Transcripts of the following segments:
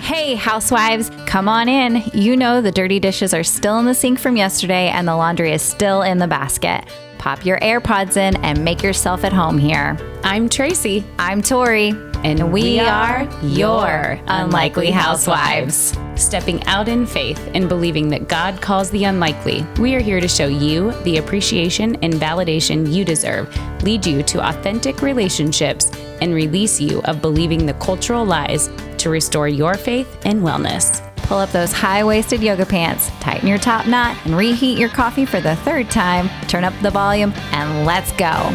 Hey, housewives, come on in. You know the dirty dishes are still in the sink from yesterday and the laundry is still in the basket. Pop your AirPods in and make yourself at home here. I'm Tracy. I'm Tori. And we are your Unlikely Housewives. Stepping out in faith and believing that God calls the unlikely, we are here to show you the appreciation and validation you deserve, lead you to authentic relationships, and release you of believing the cultural lies to restore your faith and wellness. Pull up those high-waisted yoga pants, tighten your top knot, and reheat your coffee for the third time. Turn up the volume, and let's go.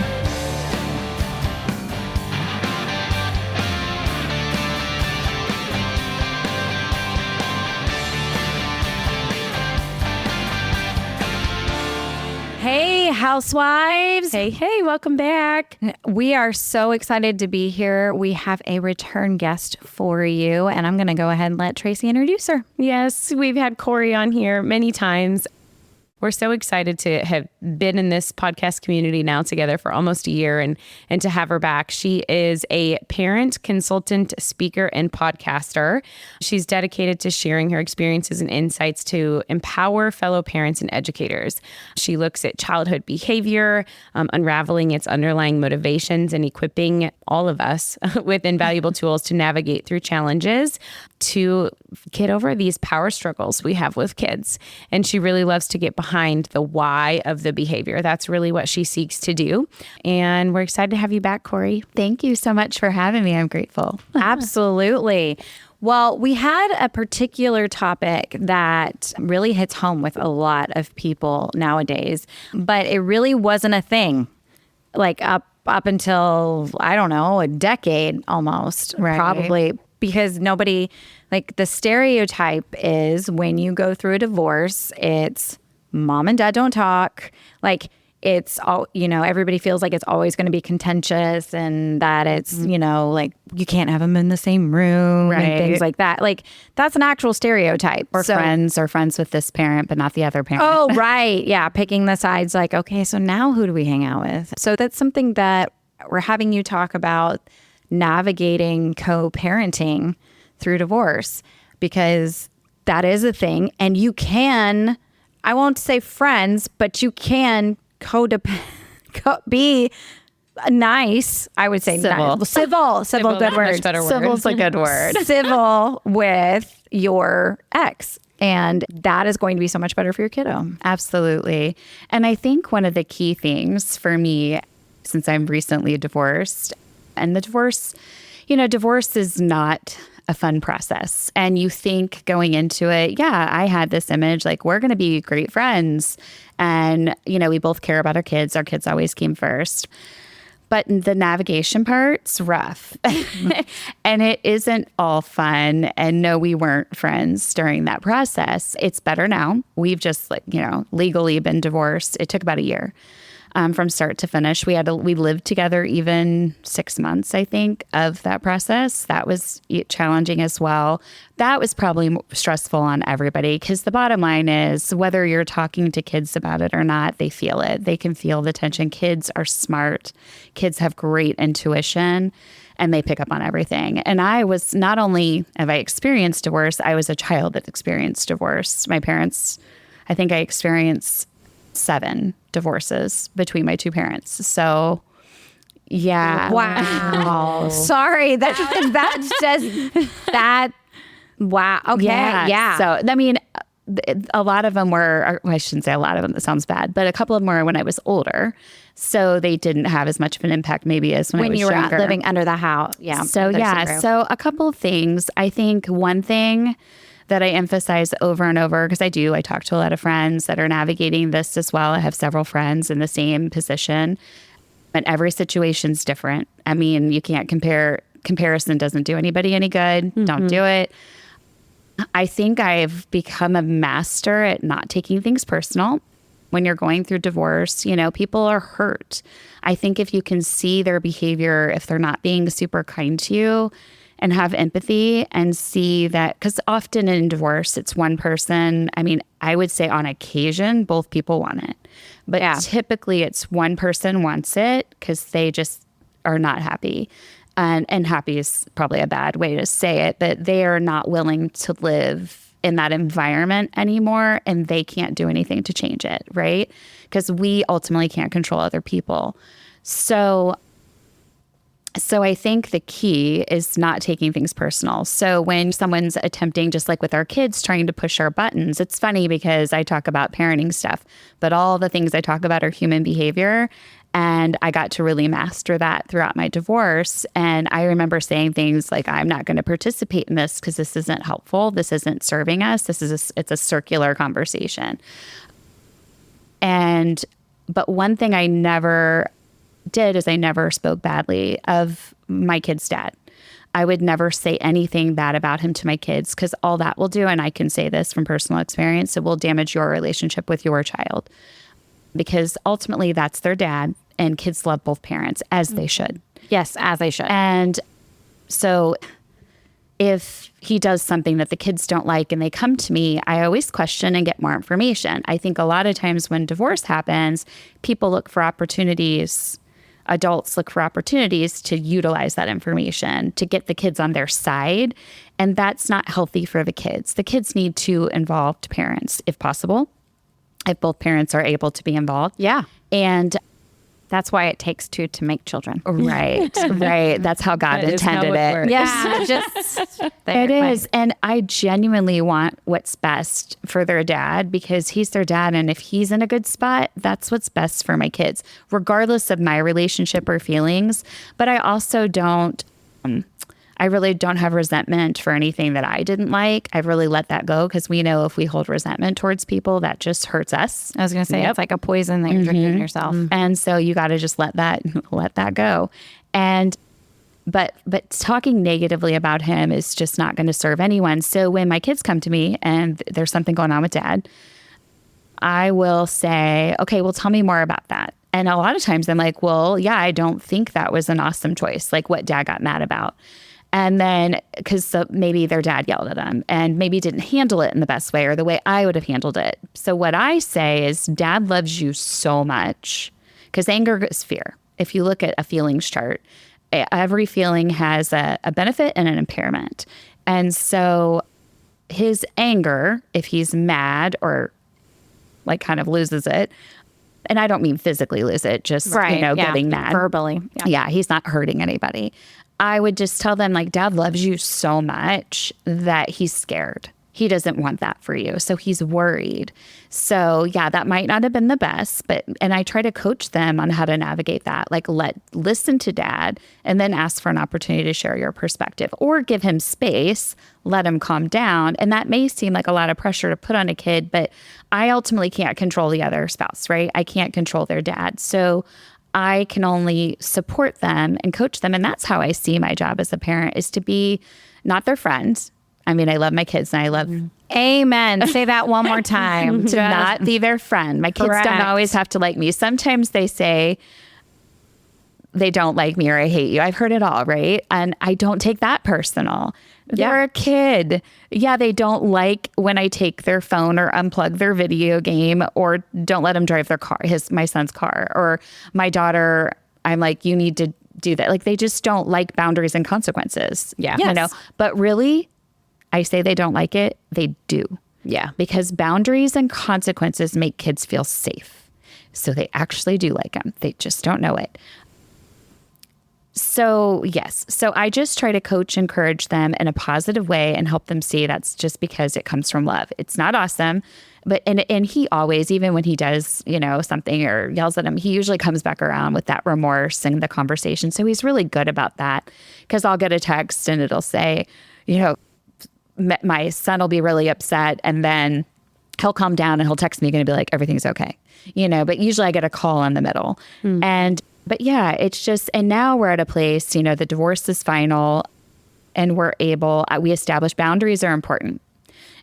Hey, housewives. Hey, welcome back. We are so excited to be here. We have a return guest for you, and I'm going to go ahead and let Tracy introduce her. Yes, we've had Kori on here many times. We're so excited to have been in this podcast community now together for almost a year and to have her back. She is a parent, consultant, speaker, and podcaster. She's dedicated to sharing her experiences and insights to empower fellow parents and educators. She looks at childhood behavior, unraveling its underlying motivations, and equipping all of us with invaluable tools to navigate through challenges to get over these power struggles we have with kids. And she really loves to get behind the why of the behavior. That's really what she seeks to do. And we're excited to have you back, Kori. Thank you so much for having me. I'm grateful. Absolutely. Well, we had a particular topic that really hits home with a lot of people nowadays, but it really wasn't a thing like up until, I don't know, a decade almost, right. Probably. Because nobody, like the stereotype is when you go through a divorce, it's mom and dad don't talk. Like it's all, everybody feels like it's always going to be contentious and that it's, like you can't have them in the same room and things like that. Like that's an actual stereotype. Or friends are friends with this parent, but not the other parent. Oh, right. Yeah. Picking the sides like, okay, so now who do we hang out with? So that's something that we're having you talk about, navigating co-parenting through divorce, because that is a thing. And you can, I won't say friends, but you can be nice. I would say civil. Civil, good word. Much better word. Civil's a good word. Civil with your ex. And that is going to be so much better for your kiddo. Absolutely. And I think one of the key things for me, since I'm recently divorced, and the divorce is not a fun process. And you think going into it, I had this image like we're going to be great friends. And, we both care about our kids. Our kids always came first. But the navigation part's rough. And it isn't all fun. And no, we weren't friends during that process. It's better now. We've just legally been divorced. It took about a year. From start to finish. We lived together even 6 months, I think, of that process. That was challenging as well. That was probably stressful on everybody because the bottom line is whether you're talking to kids about it or not, they feel it. They can feel the tension. Kids are smart. Kids have great intuition and they pick up on everything. And I was, not only have I experienced divorce, I was a child that experienced divorce. My parents, I think I experienced 7 divorces between my 2 parents. So, yeah. Wow. Sorry. That says that. Wow. Okay. Yeah. So, I mean, a lot of them were, I shouldn't say a lot of them, that sounds bad, but a couple of them were when I was older. So they didn't have as much of an impact maybe as when I was you were younger. living under the house. Yeah. So, So a couple of things. I think one thing that I emphasize over and over, because I talk to a lot of friends that are navigating this as well. I have several friends in the same position, but every situation's different. I mean, you can't comparison doesn't do anybody any good. Mm-hmm. Don't do it. I think I've become a master at not taking things personal. When you're going through divorce, people are hurt. I think if you can see their behavior, if they're not being super kind to you, and have empathy and see that, because often in divorce, it's one person. I mean, I would say on occasion, both people want it. But typically it's one person wants it because they just are not happy. And happy is probably a bad way to say it, but they are not willing to live in that environment anymore, and they can't do anything to change it, right? Because we ultimately can't control other people. So I think the key is not taking things personal. So when someone's attempting, just like with our kids, trying to push our buttons, it's funny because I talk about parenting stuff, but all the things I talk about are human behavior. And I got to really master that throughout my divorce. And I remember saying things like, I'm not going to participate in this because this isn't helpful. This isn't serving us. It's a circular conversation. But one thing I never did is I never spoke badly of my kid's dad. I would never say anything bad about him to my kids, because all that will do, and I can say this from personal experience, it will damage your relationship with your child. Because ultimately that's their dad, and kids love both parents, as they should. Yes, as they should. And so if he does something that the kids don't like and they come to me, I always question and get more information. I think a lot of times when divorce happens, people look for opportunities, adults look for opportunities to utilize that information to get the kids on their side. And that's not healthy for the kids. The kids need two involved parents, if possible, if both parents are able to be involved. Yeah. And that's why it takes two to make children. right. That's how God intended it. Yeah, just it is. And I genuinely want what's best for their dad, because he's their dad. And if he's in a good spot, that's what's best for my kids, regardless of my relationship or feelings. But I also I really don't have resentment for anything that I didn't like. I've really let that go, because we know if we hold resentment towards people, that just hurts us. I was going to say, It's like a poison that you're drinking yourself. And so you got to just let that go. And but talking negatively about him is just not going to serve anyone. So when my kids come to me and there's something going on with dad, I will say, okay, well, tell me more about that. And a lot of times I'm like, well, yeah, I don't think that was an awesome choice, like what dad got mad about. And then, because maybe their dad yelled at them and maybe didn't handle it in the best way or the way I would have handled it. So what I say is, dad loves you so much, because anger is fear. If you look at a feelings chart, every feeling has a benefit and an impairment. And so his anger, if he's mad or like kind of loses it, and I don't mean physically lose it, just, getting mad. Verbally. Yeah, he's not hurting anybody. I would just tell them, like, dad loves you so much that he's scared. He doesn't want that for you. So he's worried. So yeah, that might not have been the best, and I try to coach them on how to navigate that. Like, listen to dad and then ask for an opportunity to share your perspective, or give him space, let him calm down. And that may seem like a lot of pressure to put on a kid, but I ultimately can't control the other spouse, right? I can't control their dad. So I can only support them and coach them. And that's how I see my job as a parent, is to be not their friend. I mean, I love my kids and I love... Amen. Say that one more time. To not be their friend. My kids don't always have to like me. Sometimes they say they don't like me or I hate you. I've heard it all, right? And I don't take that personal. They're a kid. Yeah, they don't like when I take their phone or unplug their video game, or don't let them drive their car, my son's car, or my daughter. I'm like, you need to do that. Like, they just don't like boundaries and consequences. Yeah. You know, but really, I say they don't like it. They do. Yeah. Because boundaries and consequences make kids feel safe. So they actually do like them. They just don't know it. So yes. So I just try to coach, encourage them in a positive way and help them see that's just because it comes from love. It's not awesome. But, and he always, even when he does, something or yells at him, he usually comes back around with that remorse and the conversation. So he's really good about that, because I'll get a text and it'll say, my son will be really upset, and then he'll calm down and he'll text me and be like, everything's okay. But usually I get a call in the middle. But yeah, it's just, and now we're at a place, the divorce is final, and we establish boundaries are important.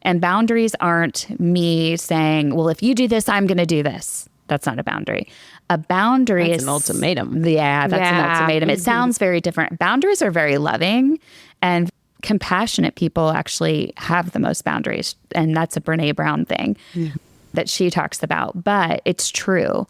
And boundaries aren't me saying, well, if you do this, I'm going to do this. That's not a boundary. A boundary is an ultimatum. Yeah, that's an ultimatum. It sounds very different. Boundaries are very loving, and compassionate people actually have the most boundaries. And that's a Brene Brown thing that she talks about. But it's true.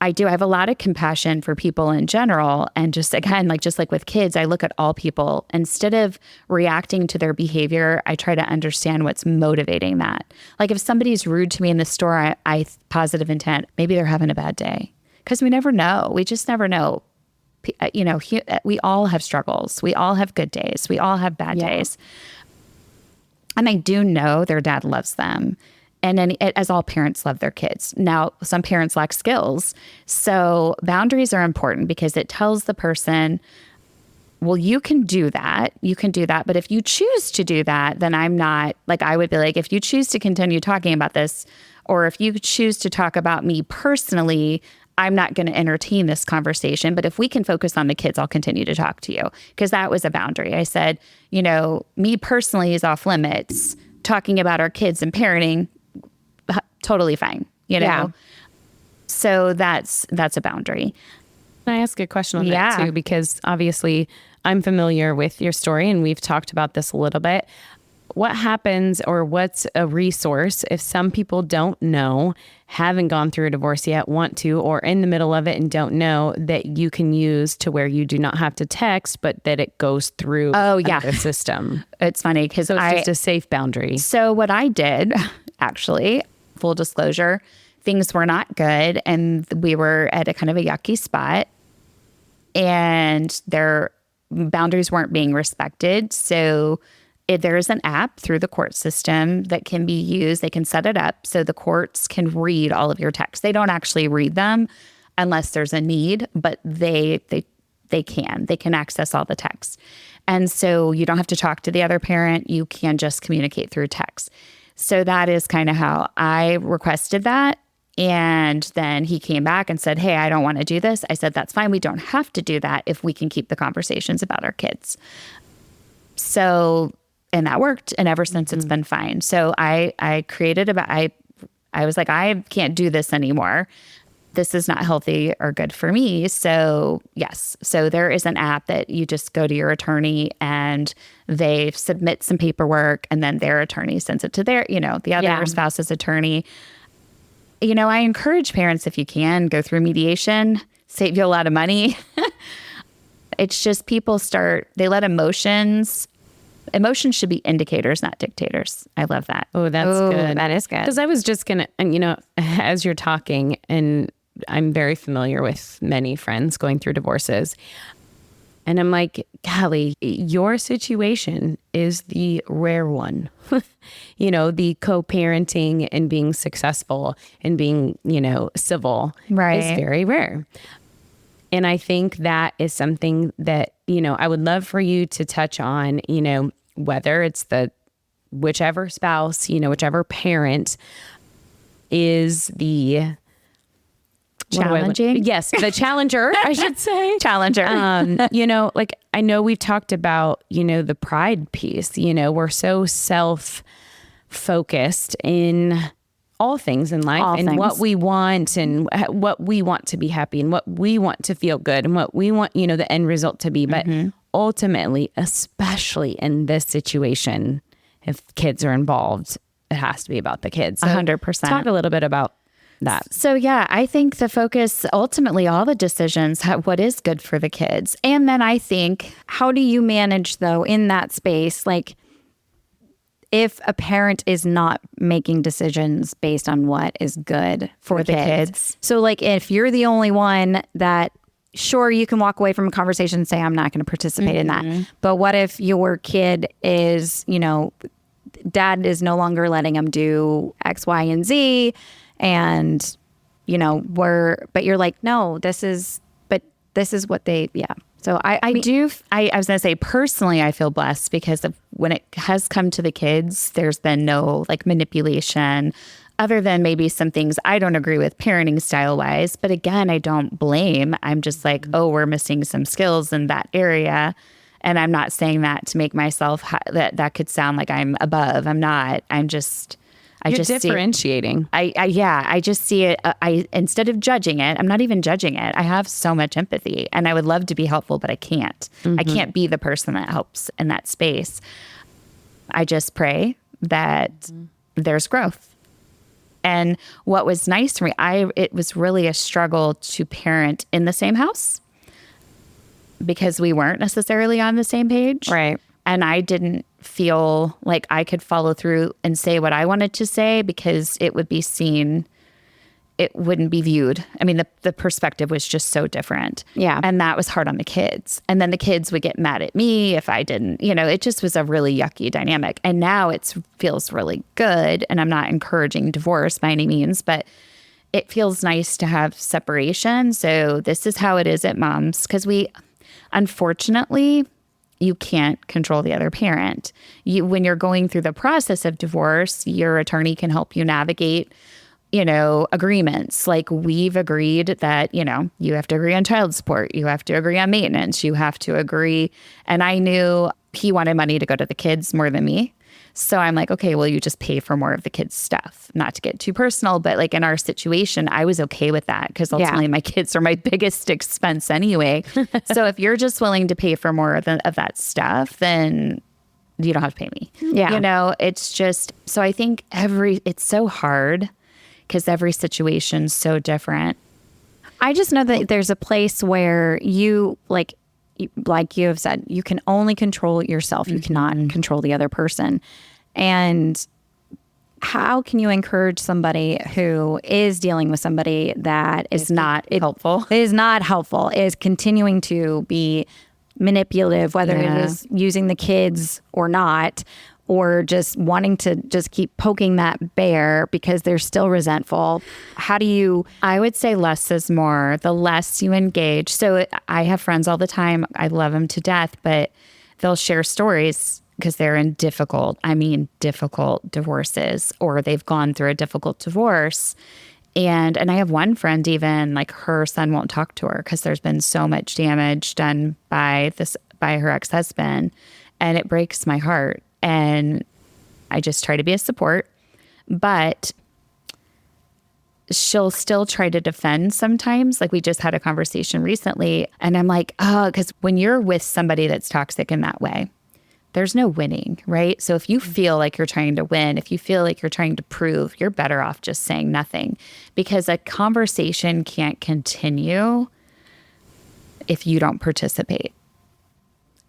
I do. I have a lot of compassion for people in general. And just again, just like with kids, I look at all people. Instead of reacting to their behavior, I try to understand what's motivating that. Like if somebody's rude to me in the store, I positive intent, maybe they're having a bad day. Because we never know. We just never know. We all have struggles. We all have good days. We all have bad days. And I do know their dad loves them. And then, as all parents love their kids. Now, some parents lack skills. So boundaries are important because it tells the person, well, you can do that. You can do that. But if you choose to do that, then I'm not, I would be like, if you choose to continue talking about this, or if you choose to talk about me personally, I'm not going to entertain this conversation. But if we can focus on the kids, I'll continue to talk to you. Because that was a boundary. I said, me personally is off limits. Talking about our kids and parenting, totally fine, Yeah. So that's a boundary. Can I ask a question on that too? Because obviously I'm familiar with your story and we've talked about this a little bit. What happens, or what's a resource if some people don't know, haven't gone through a divorce yet, want to, or in the middle of it and don't know, that you can use to where you do not have to text, but that it goes through the system? It's funny because it's just a safe boundary. So what I did, actually, full disclosure, things were not good and we were at a kind of a yucky spot and their boundaries weren't being respected. So there is an app through the court system that can be used. They can set it up so the courts can read all of your texts. They don't actually read them unless there's a need, but they can access all the texts. And so you don't have to talk to the other parent. You can just communicate through text. So that is kind of how I requested that. And then he came back and said, hey, I don't want to do this. I said, that's fine. We don't have to do that if we can keep the conversations about our kids. So, and that worked. And ever since it's been fine. So I created I was like, I can't do this anymore. This is not healthy or good for me. So yes. So there is an app that you just go to your attorney and they submit some paperwork and then their attorney sends it to their, the other spouse's attorney. I encourage parents, if you can, go through mediation, save you a lot of money. It's just they let emotions should be indicators, not dictators. I love that. Oh, that's good. That is good. Because I was just going to, and as you're talking, and I'm very familiar with many friends going through divorces. And I'm like, golly, your situation is the rare one. The co-parenting and being successful and being, civil is very rare. And I think that is something that, I would love for you to touch on, whether it's whichever spouse, whichever parent is the challenging. Yes, the challenger, I should say. Challenger. I know we've talked about, the pride piece. We're so self-focused in all things in life and what we want and what we want to be happy and what we want to feel good and what we want, the end result to be. But ultimately, especially in this situation, if kids are involved, it has to be about the kids. So 100%. Talk a little bit about that. So yeah, I think the focus, ultimately all the decisions, what is good for the kids. And then I think, how do you manage though in that space? Like if a parent is not making decisions based on what is good for the kids. So like if you're the only one that, sure, you can walk away from a conversation and say, I'm not going to participate in that. But what if your kid is, dad is no longer letting them do X, Y, and Z. And, but you're like, no, this is what they, So I was going to say personally, I feel blessed because when it has come to the kids, there's been no manipulation other than maybe some things I don't agree with parenting style wise. But again, I don't blame. I'm just like, oh, we're missing some skills in that area. And I'm not saying that to make myself that could sound like I'm above. I'm not. I'm just. You're differentiating. I just see it. Instead of judging it, I'm not even judging it. I have so much empathy and I would love to be helpful, but I can't. I can't be the person that helps in that space. I just pray that there's growth. And what was nice for me, it was really a struggle to parent in the same house because we weren't necessarily on the same page. Right. And I didn't feel like I could follow through and say what I wanted to say because it would be seen, it wouldn't be viewed. I mean, the perspective was just so different. Yeah. And that was hard on the kids. And then the kids would get mad at me if I didn't, it just was a really yucky dynamic. And now it feels really good. And I'm not encouraging divorce by any means, but it feels nice to have separation. So this is how it is at Mom's, because unfortunately, you can't control the other parent. When you're going through the process of divorce, your attorney can help you navigate, agreements. Like we've agreed that, you have to agree on child support. You have to agree on maintenance. You have to agree. And I knew he wanted money to go to the kids more than me. So I'm like, okay, well, you just pay for more of the kids' stuff. Not to get too personal, but like in our situation, I was okay with that because ultimately my kids are my biggest expense anyway. So if you're just willing to pay for more of that stuff, then you don't have to pay me. Yeah. It's just, so I think it's so hard because every situation's so different. I just know that there's a place where you like you have said, you can only control yourself. You cannot control the other person. And how can you encourage somebody who is dealing with somebody that is not helpful, is continuing to be manipulative, whether it is using the kids or not, or just wanting to just keep poking that bear because they're still resentful? How do you... I would say less is more. The less you engage. So I have friends all the time. I love them to death, but they'll share stories because they're in difficult divorces, or they've gone through a difficult divorce. And I have one friend, even like her son won't talk to her because there's been so much damage done by her ex-husband, and it breaks my heart. And I just try to be a support, but she'll still try to defend sometimes. Like we just had a conversation recently, and I'm like, because when you're with somebody that's toxic in that way, there's no winning, right? So if you feel like you're trying to win, if you feel like you're trying to prove, you're better off just saying nothing, because a conversation can't continue if you don't participate.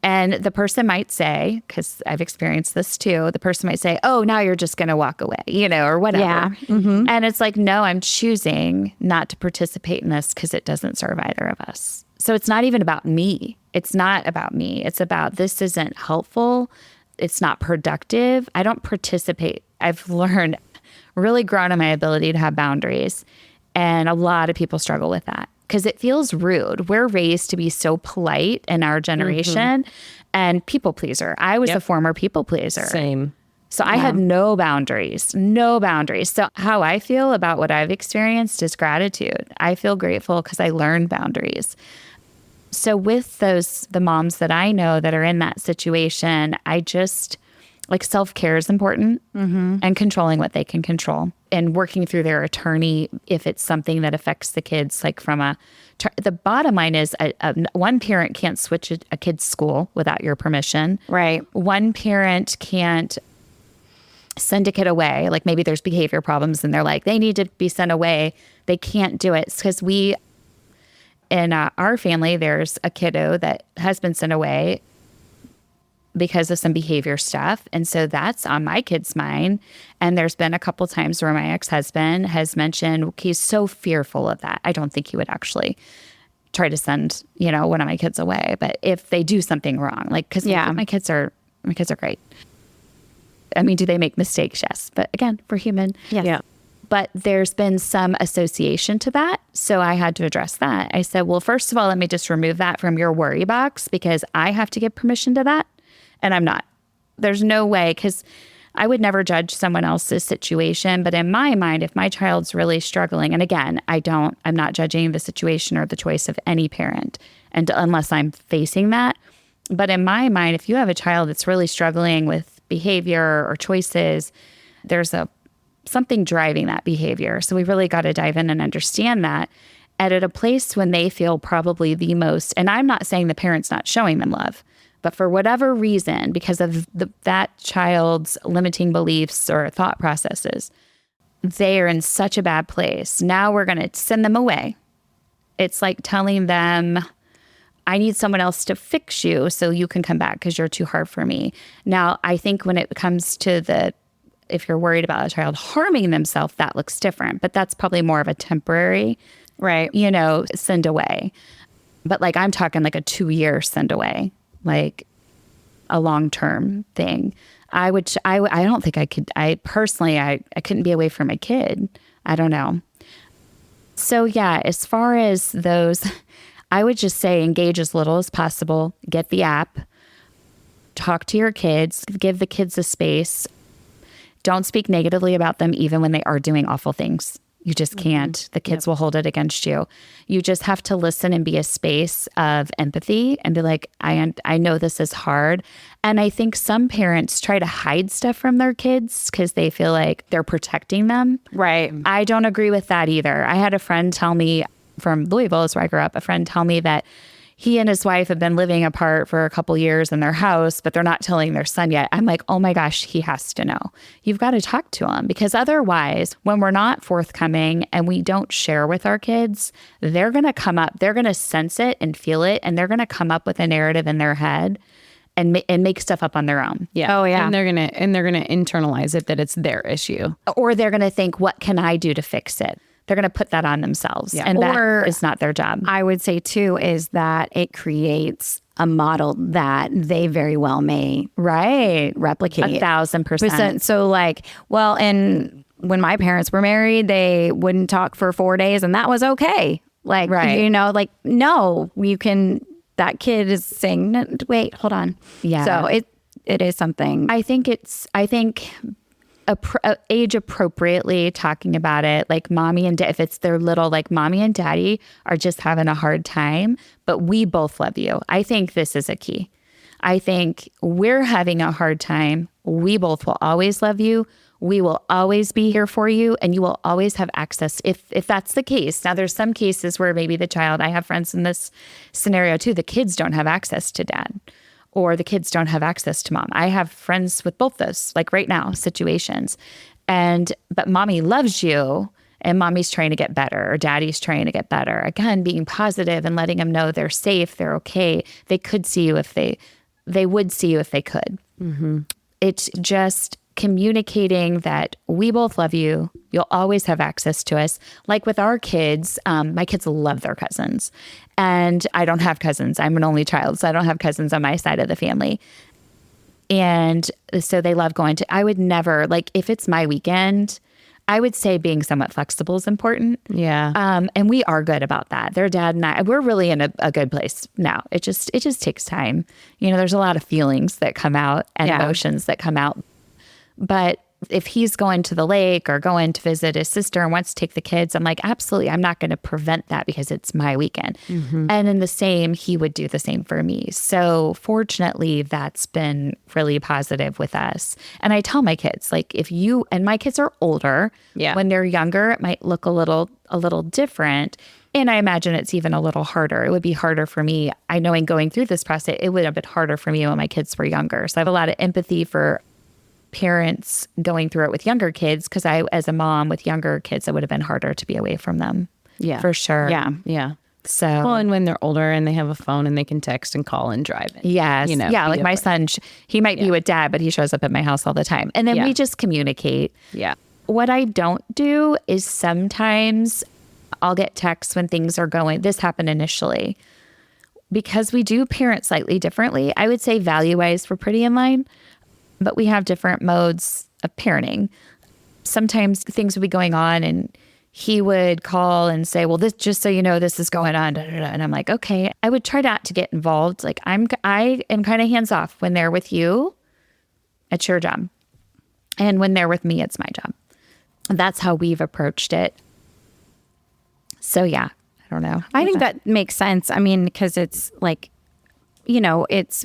And the person might say, because I've experienced this too, the person might say, oh, now you're just going to walk away, or whatever. Yeah. Mm-hmm. And it's like, no, I'm choosing not to participate in this because it doesn't serve either of us. So it's not even about me. It's not about me. It's about, this isn't helpful. It's not productive. I don't participate. I've learned, really grown in my ability to have boundaries. And a lot of people struggle with that, because it feels rude. We're raised to be so polite in our generation and people pleaser. I was a former people pleaser. Same. So I had no boundaries. So how I feel about what I've experienced is gratitude. I feel grateful because I learned boundaries. So with the moms that I know that are in that situation, I just, like, self-care is important, and controlling what they can control, and working through their attorney if it's something that affects the kids. Like the bottom line is one parent can't switch a kid's school without your permission. Right. One parent can't send a kid away. Like maybe there's behavior problems and they're like, they need to be sent away. They can't do it because in our family, there's a kiddo that has been sent away because of some behavior stuff. And so that's on my kid's mind. And there's been a couple times where my ex-husband has mentioned he's so fearful of that. I don't think he would actually try to send, one of my kids away. But if they do something wrong, like, because my kids are great. I mean, do they make mistakes? Yes. But again, we're human. Yes. Yeah. But there's been some association to that. So I had to address that. I said, well, first of all, let me just remove that from your worry box, because I have to give permission to that. And I'm not. There's no way, because I would never judge someone else's situation. But in my mind, if my child's really struggling, and again, I'm not judging the situation or the choice of any parent, and unless I'm facing that. But in my mind, if you have a child that's really struggling with behavior or choices, there's something driving that behavior. So we really got to dive in and understand that. And at a place when they feel probably the most, and I'm not saying the parent's not showing them love, but for whatever reason, because of that child's limiting beliefs or thought processes, they are in such a bad place. Now we're going to send them away. It's like telling them, I need someone else to fix you so you can come back because you're too hard for me. Now, I think when it comes to if you're worried about a child harming themselves, that looks different. But that's probably more of a temporary, right, send away. But like I'm talking like a 2-year send away, like a long-term thing. I don't think I could. I couldn't be away from a kid. I don't know. So yeah, as far as those, I would just say engage as little as possible. Get the app. Talk to your kids. Give the kids a space. Don't speak negatively about them even when they are doing awful things. You just can't. The kids will hold it against you. You just have to listen and be a space of empathy and be like, I know this is hard. And I think some parents try to hide stuff from their kids because they feel like they're protecting them. Right. I don't agree with that either. I had a friend tell me from Louisville, is where I grew up, a friend tell me that he and his wife have been living apart for a couple years in their house, but they're not telling their son yet. I'm like, oh my gosh, he has to know. You've got to talk to him because otherwise, when we're not forthcoming and we don't share with our kids, they're going to come up, they're going to sense it and feel it, and they're going to come up with a narrative in their head and make stuff up on their own. Yeah. Oh yeah. And they're gonna internalize it that it's their issue, or they're going to think, what can I do to fix it? They're going to put that on themselves. Yeah. And that is not their job. I would say too, is that it creates a model that they very well may replicate. 1,000%. So like, well, and when my parents were married, they wouldn't talk for 4 days and that was okay. Like, like, no, you can, that kid is saying, no, wait, hold on. Yeah. So it is something. I think age appropriately talking about it, like mommy and if it's their little, like mommy and daddy are just having a hard time, but we both love you. I think this is a key. I think we're having a hard time. We both will always love you. We will always be here for you, and you will always have access if that's the case. Now, there's some cases where maybe the child, I have friends in this scenario too, the kids don't have access to dad. Or the kids don't have access to mom. I have friends with both those, like right now, situations. But mommy loves you and mommy's trying to get better or daddy's trying to get better. Again, being positive and letting them know they're safe, they're okay. They could see you if they would see you if they could. Mm-hmm. It's just communicating that we both love you. You'll always have access to us. Like with our kids, my kids love their cousins. And I don't have cousins. I'm an only child, so I don't have cousins on my side of the family. And so they love going to, I would never, like if it's my weekend, I would say being somewhat flexible is important. Yeah. And we are good about that. Their dad and I, we're really in a good place now. It just takes time. There's a lot of feelings that come out and emotions that come out. But if he's going to the lake or going to visit his sister and wants to take the kids, I'm like, absolutely, I'm not going to prevent that because it's my weekend. Mm-hmm. And in the same, he would do the same for me. So fortunately, that's been really positive with us. And I tell my kids, like, and my kids are older. Yeah. When they're younger, it might look a little different. And I imagine it's even a little harder. It would be harder for me. I know in going through this process, it would have been harder for me when my kids were younger. So I have a lot of empathy for parents going through it with younger kids, because as a mom with younger kids, it would have been harder to be away from them. Yeah, for sure. Yeah. So and when they're older and they have a phone and they can text and call and drive it. Yes. Like my son, he might be with dad, but he shows up at my house all the time. And then we just communicate. Yeah. What I don't do is sometimes I'll get texts when things are going, this happened initially. Because we do parent slightly differently. I would say value-wise, we're pretty in line. But we have different modes of parenting. Sometimes things would be going on and he would call and say, well, this, just so you know, this is going on. And I'm like, okay. I would try not to get involved. Like I am kind of hands off. When they're with you, it's your job. And when they're with me, it's my job. And that's how we've approached it. So yeah, I don't know. I think that makes sense. I mean, because it's like, it's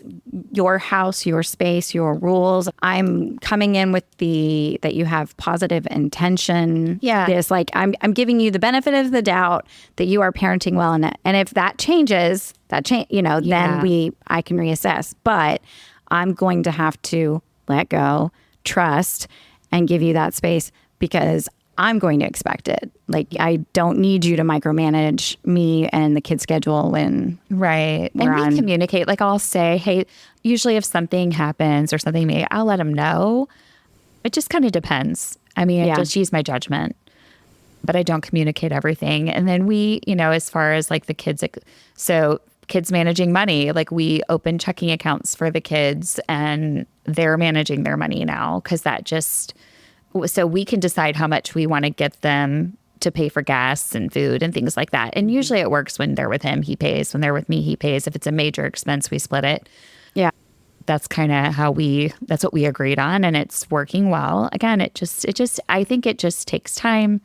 your house, your space, your rules. I'm coming in with that you have positive intention. Yeah. This, like, I'm giving you the benefit of the doubt that you are parenting well in it. And if that changes, then I can reassess. But I'm going to have to let go, trust, and give you that space because I'm going to expect it. Like, I don't need you to micromanage me and the kid's schedule. And Right. And we communicate. Like, I'll say, hey, usually if something happens or something, I'll let them know. It just kind of depends. I mean, I just use my judgment, but I don't communicate everything. And then we, as far as like the kids, so kids managing money, like we open checking accounts for the kids and they're managing their money now, because so we can decide how much we want to get them to pay for gas and food and things like that. And usually it works. When they're with him, he pays. When they're with me, he pays. If it's a major expense, we split it. Yeah. That's kind of that's what we agreed on, and it's working well. Again, I think it just takes time.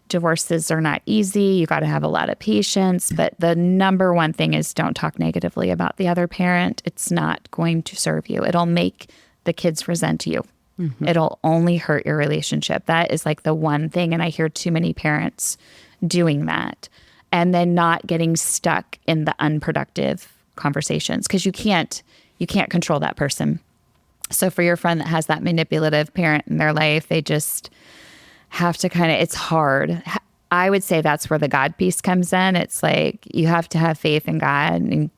Divorces are not easy. You got to have a lot of patience, but the number one thing is don't talk negatively about the other parent. It's not going to serve you. It'll make the kids resent you. Mm-hmm. It'll only hurt your relationship. That is like the one thing. And I hear too many parents doing that and then not getting stuck in the unproductive conversations, because you can't control that person. So for your friend that has that manipulative parent in their life, they just have to it's hard. I would say that's where the God piece comes in. It's like, you have to have faith in God, and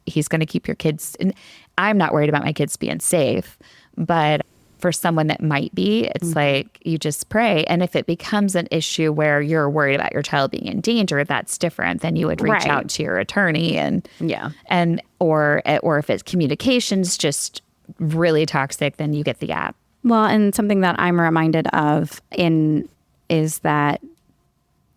he's going to keep your kids. And I'm not worried about my kids being safe, but for someone that might be, it's like, you just pray. And if it becomes an issue where you're worried about your child being in danger, that's different. Then you would reach out to your attorney or if it's communications just really toxic, then you get the app. Well, and something that I'm reminded of is that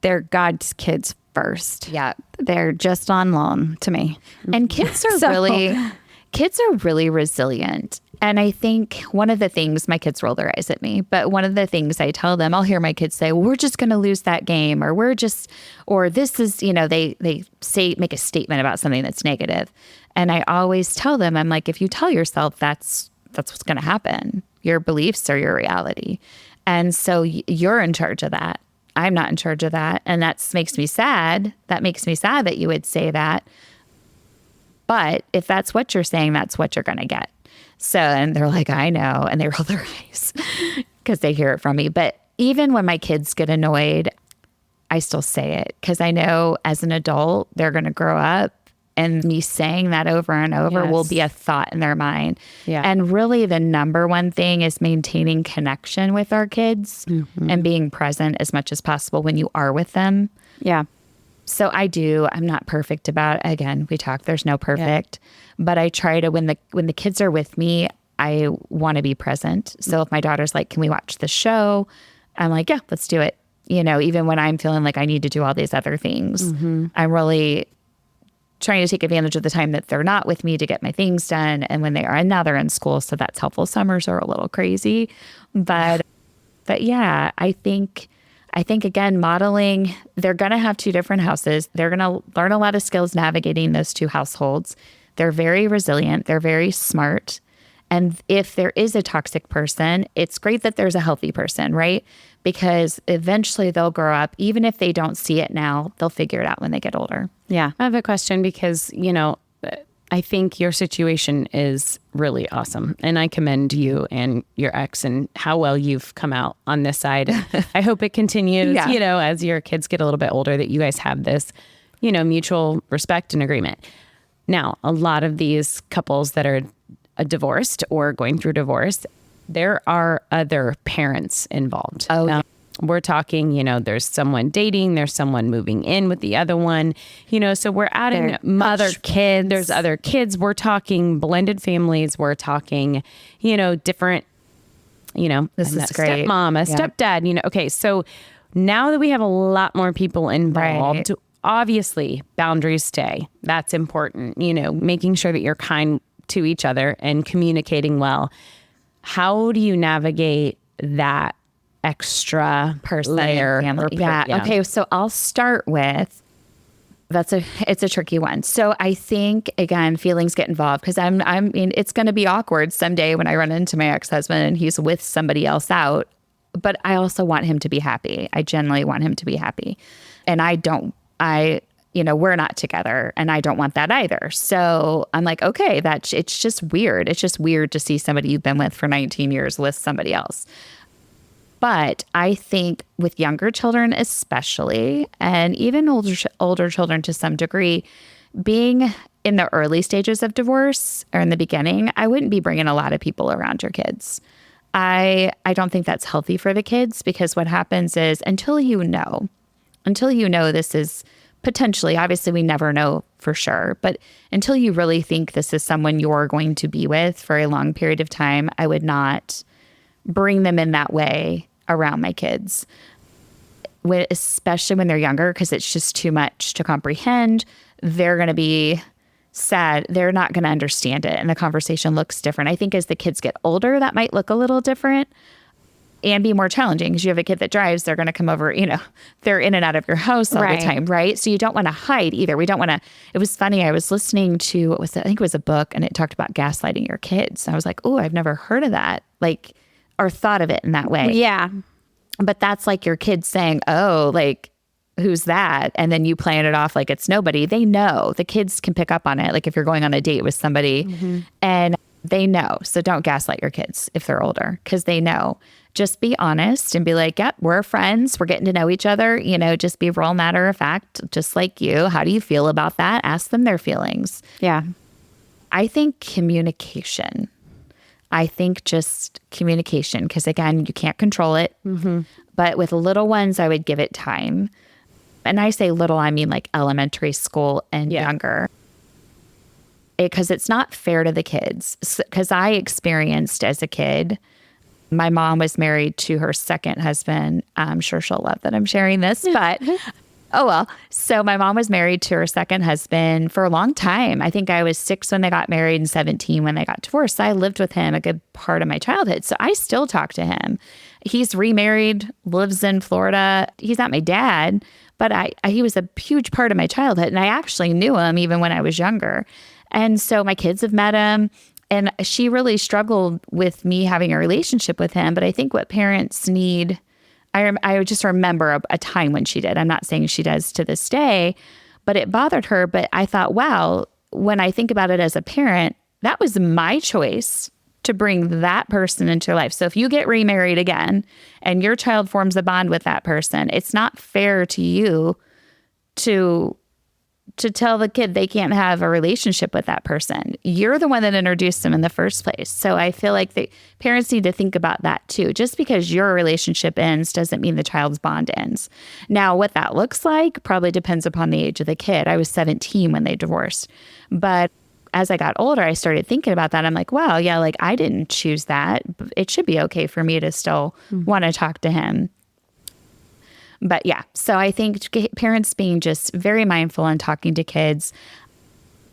they're God's kids first. Yeah. They're just on loan to me. And kids are really resilient. And I think one of the things, my kids roll their eyes at me, but one of the things I tell them, I'll hear my kids say, well, we're just going to lose that game, or this is, they make a statement about something that's negative. And I always tell them, I'm like, if you tell yourself that's what's going to happen, your beliefs are your reality. And so you're in charge of that. I'm not in charge of that. And that makes me sad. That makes me sad that you would say that. But if that's what you're saying, that's what you're going to get. So, and they're like, I know. And they roll their eyes because they hear it from me. But even when my kids get annoyed, I still say it, because I know as an adult, they're going to grow up, and me saying that over and over will be a thought in their mind. Yeah. And really the number one thing is maintaining connection with our kids and being present as much as possible when you are with them. Yeah. So I'm not perfect about it. Again, we talk, there's no perfect, but I try to, when the kids are with me, I want to be present. So if my daughter's like, can we watch the show? I'm like, yeah, let's do it. Even when I'm feeling like I need to do all these other things, I'm really trying to take advantage of the time that they're not with me to get my things done. And when they are, and now they're in school, so that's helpful. Summers are a little crazy, but yeah, I think again, modeling, they're going to have two different houses. They're going to learn a lot of skills navigating those two households. They're very resilient. They're very smart. And if there is a toxic person, it's great that there's a healthy person, right? Because eventually they'll grow up. Even if they don't see it now, they'll figure it out when they get older. Yeah. I have a question, because, I think your situation is really awesome. And I commend you and your ex and how well you've come out on this side. I hope it continues, as your kids get a little bit older, that you guys have this, mutual respect and agreement. Now, a lot of these couples that are divorced or going through divorce, there are other parents involved. Oh, we're talking, there's someone dating, there's someone moving in with the other one, so we're adding other kids. There's other kids. We're talking blended families. We're talking, different, this is great. Stepmom, a stepdad, okay. So now that we have a lot more people involved, obviously boundaries stay. That's important, making sure that you're kind to each other and communicating well. How do you navigate that extra person layer? Okay. So I'll start with, it's a tricky one. So I think, again, feelings get involved, because it's going to be awkward someday when I run into my ex-husband and he's with somebody else out, but I also want him to be happy. I genuinely want him to be happy. And we're not together, and I don't want that either. So I'm like, okay, it's just weird. It's just weird to see somebody you've been with for 19 years with somebody else. But I think with younger children especially, and even older children to some degree, being in the early stages of divorce or in the beginning, I wouldn't be bringing a lot of people around your kids. I don't think that's healthy for the kids, because what happens is until you know this is potentially, obviously we never know for sure, but until you really think this is someone you're going to be with for a long period of time, I would not bring them in that way around my kids, especially when they're younger, because it's just too much to comprehend. They're going to be sad. They're not going to understand it. And the conversation looks different. I think as the kids get older, that might look a little different and be more challenging, because you have a kid that drives, they're going to come over, they're in and out of your house all the time, right? So you don't want to hide either. We don't want to. It was funny. I was listening to, I think it was a book, and it talked about gaslighting your kids. I was like, oh, I've never heard of that, or thought of it in that way. Yeah. But that's like your kids saying, oh, who's that? And then you playing it off like it's nobody. They know. The kids can pick up on it. Like if you're going on a date with somebody and they know. So don't gaslight your kids if they're older, because they know. Just be honest and be like, yep, we're friends. We're getting to know each other. Just be real matter of fact, just like you. How do you feel about that? Ask them their feelings. Yeah. I think communication. I think just communication, because again, you can't control it. But with little ones, I would give it time. And I say little, I mean like elementary school and younger. Because it's not fair to the kids. Because I experienced as a kid, my mom was married to her second husband. I'm sure she'll love that I'm sharing this, but oh well. So my mom was married to her second husband for a long time. I think I was 6 when they got married and 17 when they got divorced. So I lived with him a good part of my childhood. So I still talk to him. He's remarried, lives in Florida. He's not my dad, but he was a huge part of my childhood. And I actually knew him even when I was younger. And so my kids have met him. And she really struggled with me having a relationship with him. But I think what parents need, I just remember a time when she did. I'm not saying she does to this day, but it bothered her. But I thought, wow, when I think about it as a parent, that was my choice to bring that person into your life. So if you get remarried again and your child forms a bond with that person, it's not fair to you to tell the kid they can't have a relationship with that person. You're the one that introduced them in the first place. So I feel like the parents need to think about that too. Just because your relationship ends doesn't mean the child's bond ends. Now, what that looks like probably depends upon the age of the kid. I was 17 when they divorced. But as I got older, I started thinking about that. I'm like, wow, yeah, I didn't choose that. It should be okay for me to still want to talk to him. But yeah, so I think parents being just very mindful and talking to kids,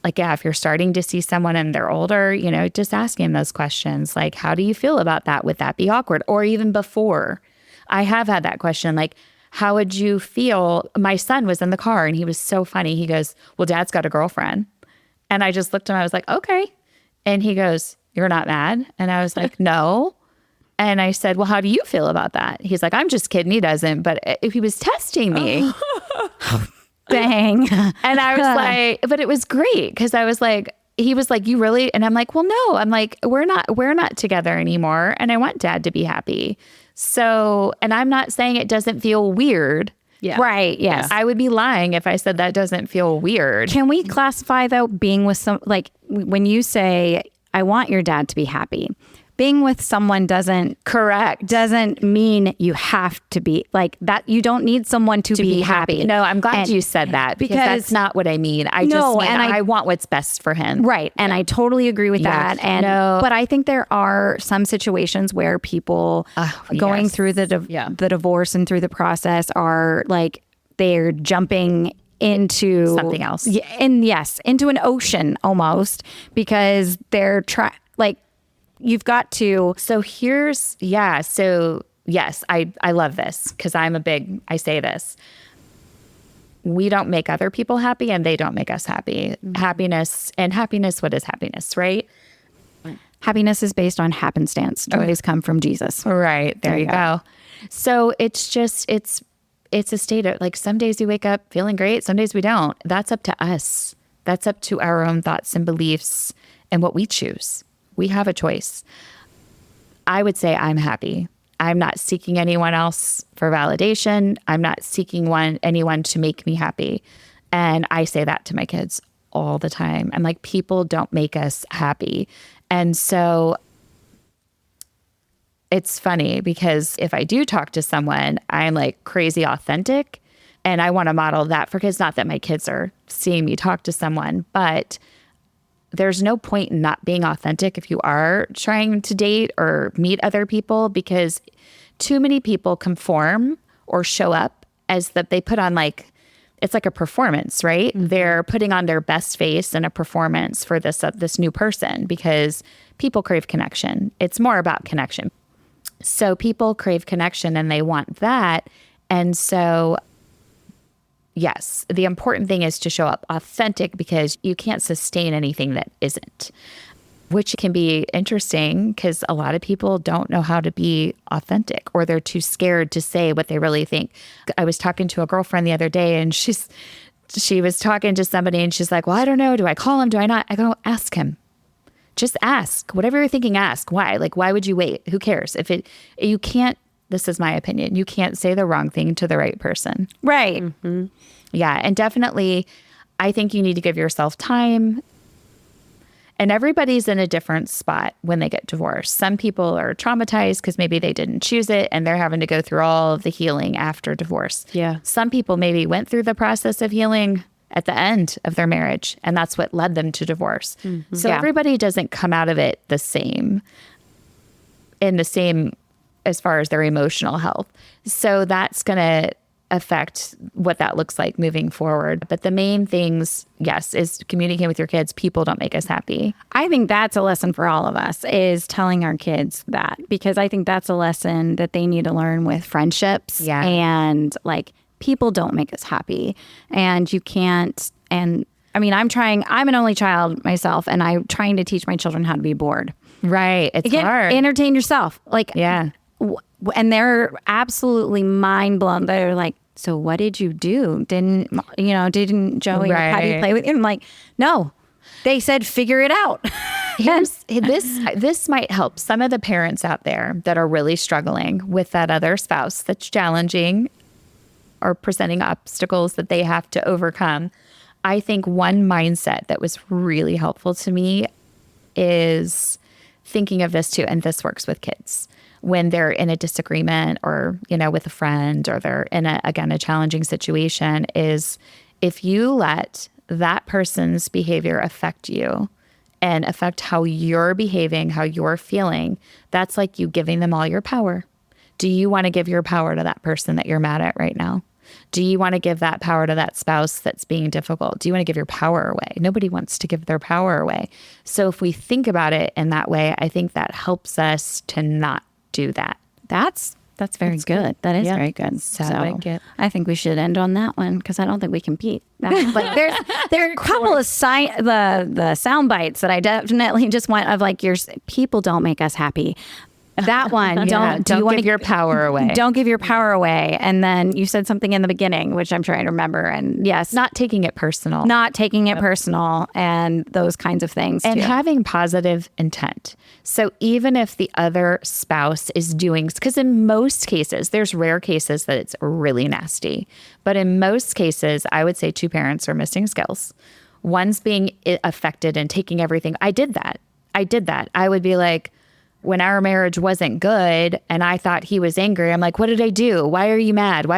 if you're starting to see someone and they're older, just asking those questions, how do you feel about that? Would that be awkward? Or even before, I have had that question, how would you feel? My son was in the car and he was so funny. He goes, well, Dad's got a girlfriend. And I just looked at him, I was like, okay. And he goes, you're not mad? And I was like, no. And I said, well, how do you feel about that? He's like, I'm just kidding. He doesn't. But if he was testing me, bang. And I was like, but it was great. Because I was like, he was like, you really? And I'm like, well, no. I'm like, we're not together anymore. And I want Dad to be happy. So, and I'm not saying it doesn't feel weird. Yeah. Right. Yes. I would be lying if I said that doesn't feel weird. Can we classify though, being with when you say, I want your dad to be happy, being with someone doesn't mean you have to be that. You don't need someone to be happy. No, I'm glad you said that, because that's not what I mean. I want what's best for him. Right. And I totally agree with that. And but I think there are some situations where people going through the divorce and through the process are they're jumping into something else. Into an ocean almost, because they're you've got to. So yes, I love this, because I say this. We don't make other people happy and they don't make us happy. Happiness, what is happiness, right? Happiness is based on happenstance. Joys come from Jesus. Right. There you go. So it's a state of some days we wake up feeling great. Some days we don't. That's up to us. That's up to our own thoughts and beliefs and what we choose. We have a choice. I would say I'm happy. I'm not seeking anyone else for validation. I'm not seeking anyone to make me happy. And I say that to my kids all the time. I'm like, people don't make us happy. And so it's funny because if I do talk to someone, I'm like crazy authentic. And I want to model that for kids. Not that my kids are seeing me talk to someone, but there's no point in not being authentic if you are trying to date or meet other people, because too many people conform or show up as that they put on like, it's like a performance, right? Mm-hmm. They're putting on their best face in a performance for this new person because people crave connection. It's more about connection. So people crave connection and they want that. And so yes, the important thing is to show up authentic because you can't sustain anything that isn't, which can be interesting because a lot of people don't know how to be authentic or they're too scared to say what they really think. I was talking to a girlfriend the other day and she was talking to somebody and she's like, well, I don't know. Do I call him? Do I not? I go, ask him. Just ask. Whatever you're thinking, ask. Why? Like, why would you wait? Who cares? You can't, this is my opinion, you can't say the wrong thing to the right person. Right. Mm-hmm. Yeah. And definitely, I think you need to give yourself time. And everybody's in a different spot when they get divorced. Some people are traumatized because maybe they didn't choose it and they're having to go through all of the healing after divorce. Yeah. Some people maybe went through the process of healing at the end of their marriage, and that's what led them to divorce. Mm-hmm. So everybody doesn't come out of it the same as far as their emotional health. So that's going to affect what that looks like moving forward. But the main things, yes, is communicating with your kids. People don't make us happy. I think that's a lesson for all of us, is telling our kids that, because I think that's a lesson that they need to learn with friendships. Yeah. And like, people don't make us happy, and you can't. And I mean, I'm an only child myself, and I'm trying to teach my children how to be bored. Right. It's hard. Entertain yourself. Like, yeah. And they're absolutely mind blown. They're like, so what did you do? Didn't Joey or Patty play with you? I'm like, no, they said, figure it out. This might help some of the parents out there that are really struggling with that other spouse that's challenging or presenting obstacles that they have to overcome. I think one mindset that was really helpful to me is thinking of this too, and this works with kids. When they're in a disagreement or, with a friend, or they're in a challenging situation, is if you let that person's behavior affect you and affect how you're behaving, how you're feeling, that's like you giving them all your power. Do you want to give your power to that person that you're mad at right now? Do you want to give that power to that spouse that's being difficult? Do you want to give your power away? Nobody wants to give their power away. So if we think about it in that way, I think that helps us to not do that. That's very good. That is very good. So I think we should end on that one, because I don't think we can beat that. But there are a couple of the sound bites that I definitely just want of, like, people don't make us happy. That one, don't give your power away. Don't give your power away. And then you said something in the beginning, which I'm trying to remember. And yes, not taking it personal. Not taking it personal, and those kinds of things. And having positive intent. So even if the other spouse is doing, because in most cases, there's rare cases that it's really nasty. But in most cases, I would say two parents are missing skills. One's being affected and taking everything. I did that. I would be like, when our marriage wasn't good and I thought he was angry, I'm like, what did I do? Why are you mad?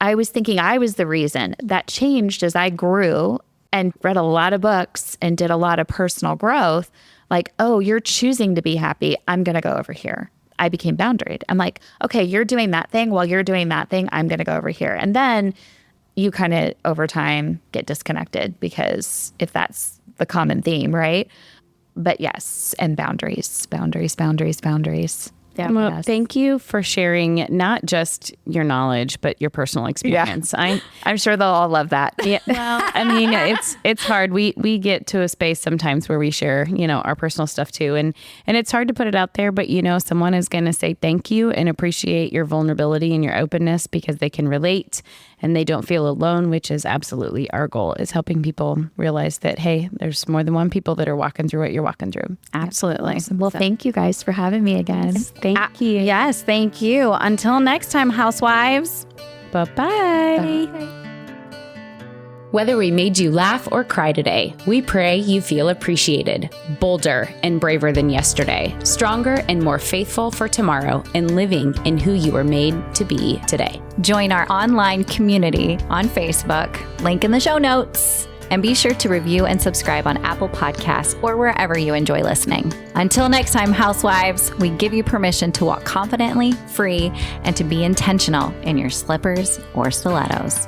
I was thinking I was the reason. That changed as I grew and read a lot of books and did a lot of personal growth. Like, oh, you're choosing to be happy. I'm going to go over here. I became boundaried. I'm like, okay, you're doing that thing. While you're doing that thing, I'm going to go over here. And then you kind of over time get disconnected, because if that's the common theme, right? But yes, and boundaries. Yeah. Well, thank you for sharing not just your knowledge, but your personal experience. Yeah. I'm sure they'll all love that. Yeah. Well, I mean, it's hard. We get to a space sometimes where we share, our personal stuff too. And it's hard to put it out there, but someone is going to say thank you and appreciate your vulnerability and your openness, because they can relate. and they don't feel alone, which is absolutely our goal, is helping people realize that, hey, there's more than one people that are walking through what you're walking through. Absolutely. Awesome. Well, thank you guys for having me again. Thank you. Yes, thank you. Until next time, housewives. Bye-bye. Bye. Whether we made you laugh or cry today, we pray you feel appreciated, bolder and braver than yesterday, stronger and more faithful for tomorrow, and living in who you were made to be today. Join our online community on Facebook, link in the show notes, and be sure to review and subscribe on Apple Podcasts or wherever you enjoy listening. Until next time, housewives, we give you permission to walk confidently, free, and to be intentional in your slippers or stilettos.